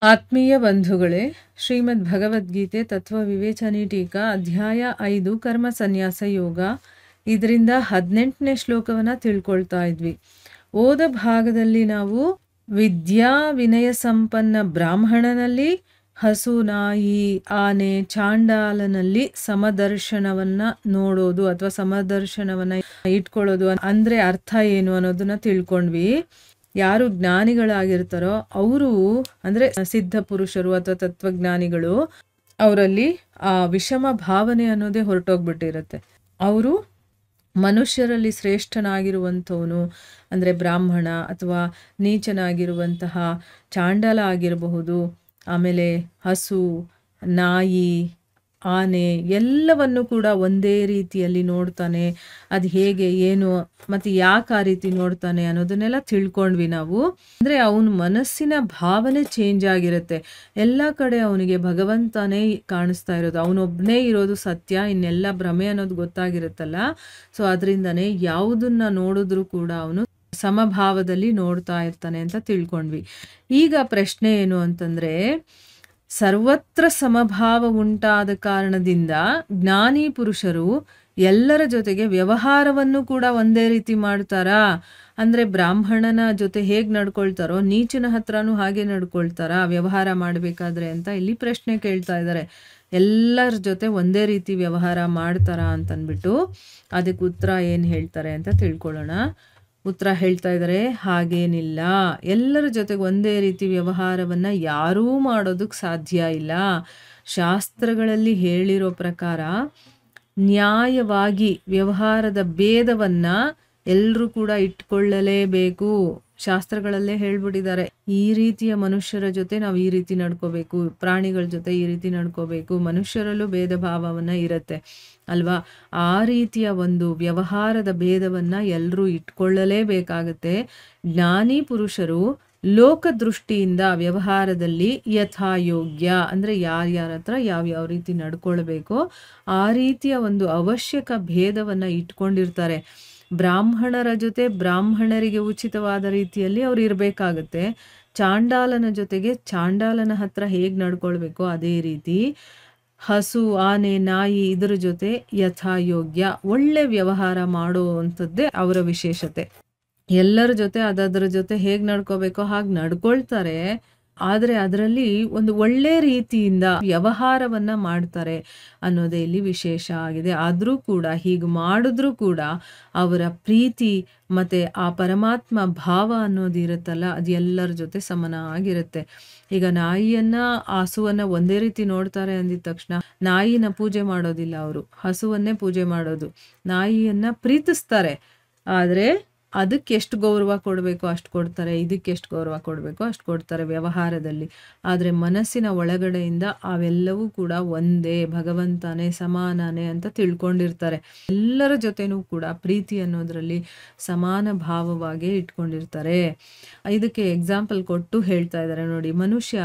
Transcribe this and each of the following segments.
ಆತ್ಮೀಯ ಬಂಧುಗಳೇ, ಶ್ರೀಮದ್ ಭಗವದ್ಗೀತೆ ತತ್ವ ವಿವೇಚನೆ ಟೀಕಾ ಅಧ್ಯಾಯ 5 ಕರ್ಮ ಸನ್ಯಾಸ ಯೋಗ. ಇದರಿಂದ 18ನೇ ಶ್ಲೋಕವನ್ನು ತಿಳ್ಕೊಳ್ತಾ ಇದ್ವಿ. ಓದ ಭಾಗದಲ್ಲಿ ನಾವು ವಿದ್ಯಾ ವಿನಯ ಸಂಪನ್ನ ಬ್ರಾಹ್ಮಣನಲ್ಲಿ, ಹಸು, ನಾಯಿ, ಆನೆ, ಚಾಂಡಾಲನಲ್ಲಿ ಸಮದರ್ಶನವನ್ನ ನೋಡೋದು ಅಥವಾ ಸಮದರ್ಶನವನ್ನ ಇಟ್ಕೊಳ್ಳೋದು ಅಂದ್ರೆ ಅರ್ಥ ಏನು ಅನ್ನೋದನ್ನ ತಿಳ್ಕೊಂಡ್ವಿ. ಯಾರು ಜ್ಞಾನಿಗಳಾಗಿರ್ತಾರೋ ಅವರು ಅಂದ್ರೆ ಸಿದ್ಧ ಪುರುಷರು ಅಥವಾ ತತ್ವಜ್ಞಾನಿಗಳು, ಅವರಲ್ಲಿ ಆ ವಿಷಮ ಭಾವನೆ ಅನ್ನೋದೇ ಹೊರಟೋಗ್ಬಿಟ್ಟಿರುತ್ತೆ. ಅವರು ಮನುಷ್ಯರಲ್ಲಿ ಶ್ರೇಷ್ಠನಾಗಿರುವಂಥವನು ಅಂದರೆ ಬ್ರಾಹ್ಮಣ ಅಥವಾ ನೀಚನಾಗಿರುವಂತಹ ಚಾಂಡಾಲ ಆಗಿರಬಹುದು, ಆಮೇಲೆ ಹಸು, ನಾಯಿ, ಆನೆ ಎಲ್ಲವನ್ನು ಕೂಡ ಒಂದೇ ರೀತಿಯಲ್ಲಿ ನೋಡ್ತಾನೆ. ಅದು ಹೇಗೆ, ಏನು ಮತ್ತು ಯಾಕೆ ಆ ರೀತಿ ನೋಡ್ತಾನೆ ಅನ್ನೋದನ್ನೆಲ್ಲ ತಿಳ್ಕೊಂಡ್ವಿ ನಾವು. ಅಂದರೆ ಅವನ ಮನಸ್ಸಿನ ಭಾವನೆ ಚೇಂಜ್ ಆಗಿರುತ್ತೆ. ಎಲ್ಲ ಕಡೆ ಅವನಿಗೆ ಭಗವಂತನೇ ಕಾಣಿಸ್ತಾ ಇರೋದು, ಅವನೊಬ್ಬನೇ ಇರೋದು ಸತ್ಯ, ಇನ್ನೆಲ್ಲ ಭ್ರಮೆ ಅನ್ನೋದು ಗೊತ್ತಾಗಿರುತ್ತಲ್ಲ. ಸೊ ಅದರಿಂದನೇ ಯಾವುದನ್ನ ನೋಡಿದ್ರೂ ಕೂಡ ಅವನು ಸಮಭಾವದಲ್ಲಿ ನೋಡ್ತಾ ಇರ್ತಾನೆ ಅಂತ ತಿಳ್ಕೊಂಡ್ವಿ. ಈಗ ಪ್ರಶ್ನೆ ಏನು ಅಂತಂದರೆ, ಸರ್ವತ್ರ ಸಮಭಾವ ಉಂಟಾದ ಕಾರಣದಿಂದ ಜ್ಞಾನಿ ಪುರುಷರು ಎಲ್ಲರ ಜೊತೆಗೆ ವ್ಯವಹಾರವನ್ನು ಕೂಡ ಒಂದೇ ರೀತಿ ಮಾಡ್ತಾರಾ? ಅಂದರೆ ಬ್ರಾಹ್ಮಣನ ಜೊತೆ ಹೇಗೆ ನಡ್ಕೊಳ್ತಾರೋ ನೀಚನ ಹತ್ರನೂ ಹಾಗೆ ನಡ್ಕೊಳ್ತಾರಾ ವ್ಯವಹಾರ ಮಾಡಬೇಕಾದ್ರೆ ಅಂತ ಇಲ್ಲಿ ಪ್ರಶ್ನೆ ಕೇಳ್ತಾ ಇದ್ದಾರೆ. ಎಲ್ಲರ ಜೊತೆ ಒಂದೇ ರೀತಿ ವ್ಯವಹಾರ ಮಾಡ್ತಾರಾ ಅಂತಂದ್ಬಿಟ್ಟು ಅದಕ್ಕೆ ಉತ್ತರ ಏನು ಹೇಳ್ತಾರೆ ಅಂತ ತಿಳ್ಕೊಳ್ಳೋಣ. ಉತ್ತರ ಹೇಳ್ತಾ ಇದ್ದಾರೆ, ಹಾಗೇನಿಲ್ಲ. ಎಲ್ಲರ ಜೊತೆಗೆ ಒಂದೇ ರೀತಿ ವ್ಯವಹಾರವನ್ನು ಯಾರೂ ಮಾಡೋದಕ್ಕೆ ಸಾಧ್ಯ ಇಲ್ಲ. ಶಾಸ್ತ್ರಗಳಲ್ಲಿ ಹೇಳಿರೋ ಪ್ರಕಾರ ನ್ಯಾಯವಾಗಿ ವ್ಯವಹಾರದ ಭೇದವನ್ನು ಎಲ್ಲರೂ ಕೂಡ ಇಟ್ಕೊಳ್ಳಲೇಬೇಕು. ಶಾಸ್ತ್ರಗಳಲ್ಲೇ ಹೇಳ್ಬಿಟ್ಟಿದ್ದಾರೆ, ಈ ರೀತಿಯ ಮನುಷ್ಯರ ಜೊತೆ ನಾವು ಈ ರೀತಿ ನಡ್ಕೋಬೇಕು, ಪ್ರಾಣಿಗಳ ಜೊತೆ ಈ ರೀತಿ ನಡ್ಕೋಬೇಕು. ಮನುಷ್ಯರಲ್ಲೂ ಭೇದ ಭಾವವನ್ನು ಇರುತ್ತೆ ಅಲ್ವಾ? ಆ ರೀತಿಯ ಒಂದು ವ್ಯವಹಾರದ ಭೇದವನ್ನು ಎಲ್ಲರೂ ಇಟ್ಕೊಳ್ಳಲೇಬೇಕಾಗತ್ತೆ. ಜ್ಞಾನಿ ಪುರುಷರು ಲೋಕದೃಷ್ಟಿಯಿಂದ ವ್ಯವಹಾರದಲ್ಲಿ ಯಥಾಯೋಗ್ಯ ಅಂದರೆ ಯಾರ್ಯಾರ ಹತ್ರ ಯಾವ್ಯಾವ ರೀತಿ ನಡ್ಕೊಳ್ಬೇಕೋ ಆ ರೀತಿಯ ಒಂದು ಅವಶ್ಯಕ ಭೇದವನ್ನು ಇಟ್ಕೊಂಡಿರ್ತಾರೆ. ಬ್ರಾಹ್ಮಣರ ಜೊತೆ ಬ್ರಾಹ್ಮಣರಿಗೆ ಉಚಿತವಾದ ರೀತಿಯಲ್ಲಿ ಅವ್ರು ಇರಬೇಕಾಗತ್ತೆ. ಚಾಂಡಾಲನ ಜೊತೆಗೆ ಚಾಂಡಾಲನ ಹತ್ರ ಹೇಗೆ ನಡ್ಕೊಳ್ಬೇಕೋ ಅದೇ ರೀತಿ ಹಸು, ಆನೆ, ನಾಯಿ ಇದರ ಜೊತೆ ಯಥಾಯೋಗ್ಯ ಒಳ್ಳೆ ವ್ಯವಹಾರ ಮಾಡುವಂಥದ್ದೇ ಅವರ ವಿಶೇಷತೆ. ಎಲ್ಲರ ಜೊತೆ ಅದರ ಜೊತೆ ಹೇಗೆ ನಡ್ಕೋಬೇಕೋ ಹಾಗೆ ನಡ್ಕೊಳ್ತಾರೆ, ಆದರೆ ಅದರಲ್ಲಿ ಒಂದು ಒಳ್ಳೆ ರೀತಿಯಿಂದ ವ್ಯವಹಾರವನ್ನ ಮಾಡ್ತಾರೆ ಅನ್ನೋದೇ ಇಲ್ಲಿ ವಿಶೇಷ ಆಗಿದೆ. ಆದರೂ ಕೂಡ ಹೀಗೆ ಮಾಡಿದ್ರೂ ಕೂಡ ಅವರ ಪ್ರೀತಿ ಮತ್ತೆ ಆ ಪರಮಾತ್ಮ ಭಾವ ಅನ್ನೋದು ಇರುತ್ತಲ್ಲ, ಅದು ಎಲ್ಲರ ಜೊತೆ ಸಮನಾಗಿರುತ್ತೆ. ಈಗ ನಾಯಿಯನ್ನ ಹಸುವನ್ನ ಒಂದೇ ರೀತಿ ನೋಡ್ತಾರೆ ಅಂದಿದ ತಕ್ಷಣ ನಾಯಿನ ಪೂಜೆ ಮಾಡೋದಿಲ್ಲ ಅವರು, ಹಸುವನ್ನೇ ಪೂಜೆ ಮಾಡೋದು. ನಾಯಿಯನ್ನ ಪ್ರೀತಿಸ್ತಾರೆ, ಆದರೆ ಅದಕ್ಕೆ ಎಷ್ಟು ಗೌರವ ಕೊಡಬೇಕು ಅಷ್ಟು ಕೊಡ್ತಾರೆ, ಇದಕ್ಕೆ ಎಷ್ಟು ಗೌರವ ಕೊಡಬೇಕು ಅಷ್ಟು ಕೊಡ್ತಾರೆ ವ್ಯವಹಾರದಲ್ಲಿ. ಆದರೆ ಮನಸ್ಸಿನ ಒಳಗಡೆಯಿಂದ ಅವೆಲ್ಲವೂ ಕೂಡ ಒಂದೇ, ಭಗವಂತನೇ ಸಮಾನನೇ ಅಂತ ತಿಳ್ಕೊಂಡಿರ್ತಾರೆ. ಎಲ್ಲರ ಜೊತೆನೂ ಕೂಡ ಪ್ರೀತಿ ಅನ್ನೋದ್ರಲ್ಲಿ ಸಮಾನ ಭಾವವಾಗಿ ಇಟ್ಕೊಂಡಿರ್ತಾರೆ. ಇದಕ್ಕೆ ಎಕ್ಸಾಂಪಲ್ ಕೊಟ್ಟು ಹೇಳ್ತಾ ಇದ್ದಾರೆ ನೋಡಿ. ಮನುಷ್ಯ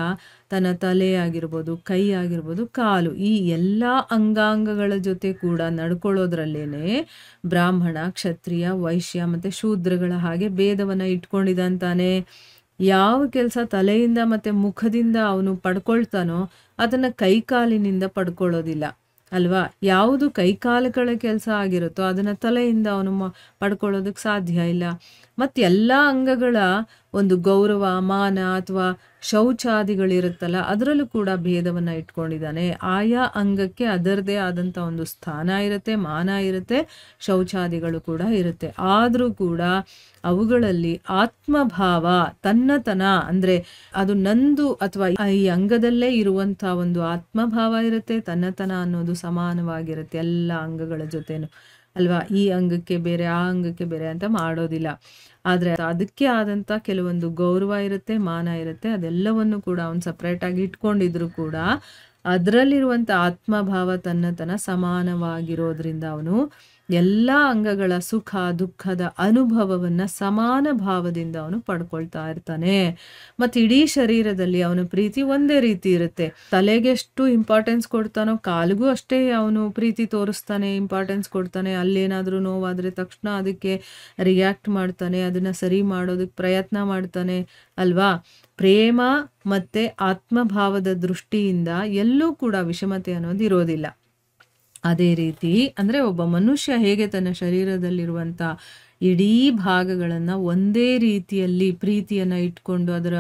ತನ್ನ ತಲೆ ಆಗಿರ್ಬೋದು, ಕೈ ಆಗಿರ್ಬೋದು, ಕಾಲು, ಈ ಎಲ್ಲ ಅಂಗಾಂಗಗಳ ಜೊತೆ ಕೂಡ ನಡ್ಕೊಳ್ಳೋದ್ರಲ್ಲೇನೆ ಬ್ರಾಹ್ಮಣ, ಕ್ಷತ್ರಿಯ, ವೈಶ್ಯ ಮತ್ತು ಶೂದ್ರಗಳ ಹಾಗೆ ಭೇದವನ್ನು ಇಟ್ಕೊಂಡಿದಂತಾನೆ. ಯಾವ ಕೆಲಸ ತಲೆಯಿಂದ ಮತ್ತು ಮುಖದಿಂದ ಅವನು ಪಡ್ಕೊಳ್ತಾನೋ ಅದನ್ನು ಕೈಕಾಲಿನಿಂದ ಪಡ್ಕೊಳ್ಳೋದಿಲ್ಲ ಅಲ್ವಾ? ಯಾವುದು ಕೈಕಾಲುಗಳ ಕೆಲಸ ಆಗಿರುತ್ತೋ ಅದನ್ನು ತಲೆಯಿಂದ ಅವನು ಪಡ್ಕೊಳ್ಳೋದಕ್ಕೆ ಸಾಧ್ಯ ಇಲ್ಲ. ಮತ್ತು ಎಲ್ಲ ಅಂಗಗಳ ಒಂದು ಗೌರವ, ಮಾನ ಅಥವಾ ಶೌಚಾದಿಗಳಿರುತ್ತಲ್ಲ ಅದರಲ್ಲೂ ಕೂಡ ಭೇದವನ್ನು ಇಟ್ಕೊಂಡಿದ್ದಾನೆ. ಆಯಾ ಅಂಗಕ್ಕೆ ಅದರದೇ ಆದಂಥ ಒಂದು ಸ್ಥಾನ ಇರುತ್ತೆ, ಮಾನ ಇರುತ್ತೆ, ಶೌಚಾದಿಗಳು ಕೂಡ ಇರುತ್ತೆ. ಆದರೂ ಕೂಡ ಅವುಗಳಲ್ಲಿ ಆತ್ಮಭಾವ, ತನ್ನತನ ಅಂದರೆ ಅದು ನಂದು ಅಥವಾ ಈ ಅಂಗದಲ್ಲೇ ಇರುವಂಥ ಒಂದು ಆತ್ಮಭಾವ ಇರುತ್ತೆ. ತನ್ನತನ ಅನ್ನೋದು ಸಮಾನವಾಗಿರುತ್ತೆ ಎಲ್ಲ ಅಂಗಗಳ ಜೊತೆನೂ ಅಲ್ವಾ? ಈ ಅಂಗಕ್ಕೆ ಬೇರೆ ಆ ಅಂಗಕ್ಕೆ ಬೇರೆ ಅಂತ ಮಾಡೋದಿಲ್ಲ. ಆದರೆ ಅದಕ್ಕೆ ಆದಂಥ ಕೆಲವೊಂದು ಗೌರವ ಇರುತ್ತೆ, ಮಾನ ಇರುತ್ತೆ. ಅದೆಲ್ಲವನ್ನು ಕೂಡ ಅವನು ಸಪ್ರೇಟಾಗಿ ಇಟ್ಕೊಂಡಿದ್ರು ಕೂಡ ಅದರಲ್ಲಿರುವಂಥ ಆತ್ಮಭಾವ, ತನ್ನತನ ಸಮಾನವಾಗಿರೋದ್ರಿಂದ ಅವನು ಎಲ್ಲ ಅಂಗಗಳ ಸುಖ ದುಃಖದ ಅನುಭವವನ್ನ ಸಮಾನ ಭಾವದಿಂದ ಅವನು ಪಡ್ಕೊಳ್ತಾ ಇರ್ತಾನೆ. ಮತ್ತು ಇಡೀ ಶರೀರದಲ್ಲಿ ಅವನ ಪ್ರೀತಿ ಒಂದೇ ರೀತಿ ಇರುತ್ತೆ. ತಲೆಗೆ ಎಷ್ಟು ಇಂಪಾರ್ಟೆನ್ಸ್ ಕೊಡ್ತಾನೋ ಕಾಲಿಗೂ ಅಷ್ಟೇ ಅವನು ಪ್ರೀತಿ ತೋರಿಸ್ತಾನೆ, ಇಂಪಾರ್ಟೆನ್ಸ್ ಕೊಡ್ತಾನೆ. ಅಲ್ಲೇನಾದರೂ ನೋವಾದರೆ ತಕ್ಷಣ ಅದಕ್ಕೆ ರಿಯಾಕ್ಟ್ ಮಾಡ್ತಾನೆ, ಅದನ್ನು ಸರಿ ಮಾಡೋದಕ್ಕೆ ಪ್ರಯತ್ನ ಮಾಡ್ತಾನೆ ಅಲ್ವಾ. ಪ್ರೇಮ ಮತ್ತು ಆತ್ಮಭಾವದ ದೃಷ್ಟಿಯಿಂದ ಎಲ್ಲೂ ಕೂಡ ವಿಷಮತೆ ಅನ್ನೋದು ಇರೋದಿಲ್ಲ. ಅದೇ ರೀತಿ ಅಂದರೆ ಒಬ್ಬ ಮನುಷ್ಯ ಹೇಗೆ ತನ್ನ ಶರೀರದಲ್ಲಿರುವಂಥ ಇಡೀ ಭಾಗಗಳನ್ನು ಒಂದೇ ರೀತಿಯಲ್ಲಿ ಪ್ರೀತಿಯನ್ನು ಇಟ್ಕೊಂಡು ಅದರ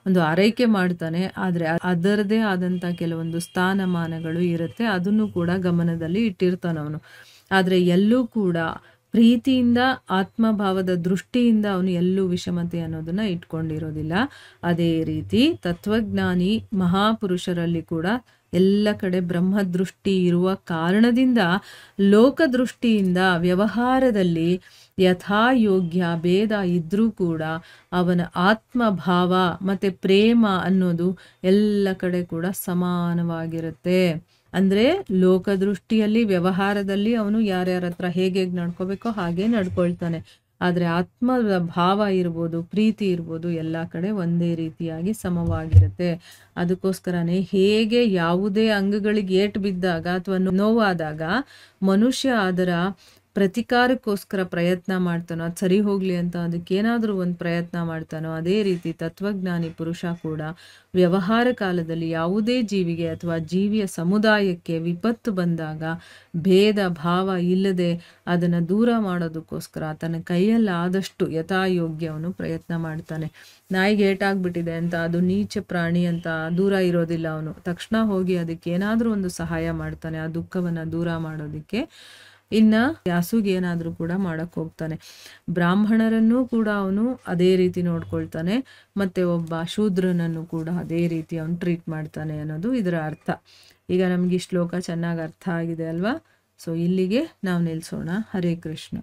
ಒಂದು ಆರೈಕೆ ಮಾಡ್ತಾನೆ. ಆದರೆ ಅದರದೇ ಆದಂಥ ಕೆಲವೊಂದು ಸ್ಥಾನಮಾನಗಳು ಇರುತ್ತೆ, ಅದನ್ನು ಕೂಡ ಗಮನದಲ್ಲಿ ಇಟ್ಟಿರ್ತಾನವನು. ಆದರೆ ಎಲ್ಲೂ ಕೂಡ ಪ್ರೀತಿಯಿಂದ ಆತ್ಮಭಾವದ ದೃಷ್ಟಿಯಿಂದ ಅವನು ಎಲ್ಲೂ ವಿಷಮತೆ ಅನ್ನೋದನ್ನು ಇಟ್ಕೊಂಡಿರೋದಿಲ್ಲ. ಅದೇ ರೀತಿ ತತ್ವಜ್ಞಾನಿ ಮಹಾಪುರುಷರಲ್ಲಿ ಕೂಡ ಎಲ್ಲ ಕಡೆ ಬ್ರಹ್ಮದೃಷ್ಟಿ ಇರುವ ಕಾರಣದಿಂದ ಲೋಕದೃಷ್ಟಿಯಿಂದ ವ್ಯವಹಾರದಲ್ಲಿ ಯಥಾಯೋಗ್ಯ ಭೇದ ಇದ್ದರೂ ಕೂಡ ಅವನ ಆತ್ಮಭಾವ ಮತ್ತು ಪ್ರೇಮ ಅನ್ನೋದು ಎಲ್ಲ ಕಡೆ ಕೂಡ ಸಮಾನವಾಗಿರುತ್ತೆ. ಅಂದರೆ ಲೋಕದೃಷ್ಟಿಯಲ್ಲಿ ವ್ಯವಹಾರದಲ್ಲಿ ಅವನು ಯಾರ್ಯಾರ ಹತ್ರ ಹೇಗೆ ನಡ್ಕೋಬೇಕೋ ಹಾಗೆ ನಡ್ಕೊಳ್ತಾನೆ. ಆದರೆ ಆತ್ಮದ ಭಾವ ಇರ್ಬೋದು, ಪ್ರೀತಿ ಇರ್ಬೋದು, ಎಲ್ಲ ಕಡೆ ಒಂದೇ ರೀತಿಯಾಗಿ ಸಮವಾಗಿರುತ್ತೆ. ಅದಕ್ಕೋಸ್ಕರನೇ ಹೇಗೆ ಯಾವುದೇ ಅಂಗಗಳಿಗೆ ಏಟು ಬಿದ್ದಾಗ ಅಥವಾ ನೋವಾದಾಗ ಮನುಷ್ಯ ಅದರ ಪ್ರತಿಕಾರಕ್ಕೋಸ್ಕರ ಪ್ರಯತ್ನ ಮಾಡ್ತಾನೋ, ಅದು ಸರಿ ಹೋಗಲಿ ಅಂತ ಅದಕ್ಕೇನಾದರೂ ಒಂದು ಪ್ರಯತ್ನ ಮಾಡ್ತಾನೋ, ಅದೇ ರೀತಿ ತತ್ವಜ್ಞಾನಿ ಪುರುಷ ಕೂಡ ವ್ಯವಹಾರ ಕಾಲದಲ್ಲಿ ಯಾವುದೇ ಜೀವಿಗೆ ಅಥವಾ ಜೀವಿಯ ಸಮುದಾಯಕ್ಕೆ ವಿಪತ್ತು ಬಂದಾಗ ಭೇದ ಭಾವ ಇಲ್ಲದೆ ಅದನ್ನು ದೂರ ಮಾಡೋದಕ್ಕೋಸ್ಕರ ತನ್ನ ಕೈಯಲ್ಲಾದಷ್ಟು ಯಥಾಯೋಗ್ಯವನು ಪ್ರಯತ್ನ ಮಾಡ್ತಾನೆ. ನಾಯಿಗೆ ಏಟಾಗ್ಬಿಟ್ಟಿದೆ ಅಂತ ಅದು ನೀಚ ಪ್ರಾಣಿ ಅಂತ ದೂರ ಇರೋದಿಲ್ಲ. ಅವನು ತಕ್ಷಣ ಹೋಗಿ ಅದಕ್ಕೆ ಏನಾದರೂ ಒಂದು ಸಹಾಯ ಮಾಡ್ತಾನೆ, ಆ ದುಃಖವನ್ನು ದೂರ ಮಾಡೋದಕ್ಕೆ. ಇನ್ನು ಹಸುಗೆ ಏನಾದರೂ ಕೂಡ ಮಾಡಕ್ಕೆ ಹೋಗ್ತಾನೆ. ಬ್ರಾಹ್ಮಣರನ್ನು ಕೂಡ ಅವನು ಅದೇ ರೀತಿ ನೋಡ್ಕೊಳ್ತಾನೆ, ಮತ್ತು ಒಬ್ಬ ಶೂದ್ರನನ್ನು ಕೂಡ ಅದೇ ರೀತಿ ಅವನು ಟ್ರೀಟ್ ಮಾಡ್ತಾನೆ ಅನ್ನೋದು ಇದರ ಅರ್ಥ. ಈಗ ನಮಗೆ ಈ ಶ್ಲೋಕ ಚೆನ್ನಾಗಿ ಅರ್ಥ ಆಗಿದೆ ಅಲ್ವಾ. ಸೊ ಇಲ್ಲಿಗೆ ನಾವು ನಿಲ್ಲಿಸೋಣ. ಹರೇ ಕೃಷ್ಣ.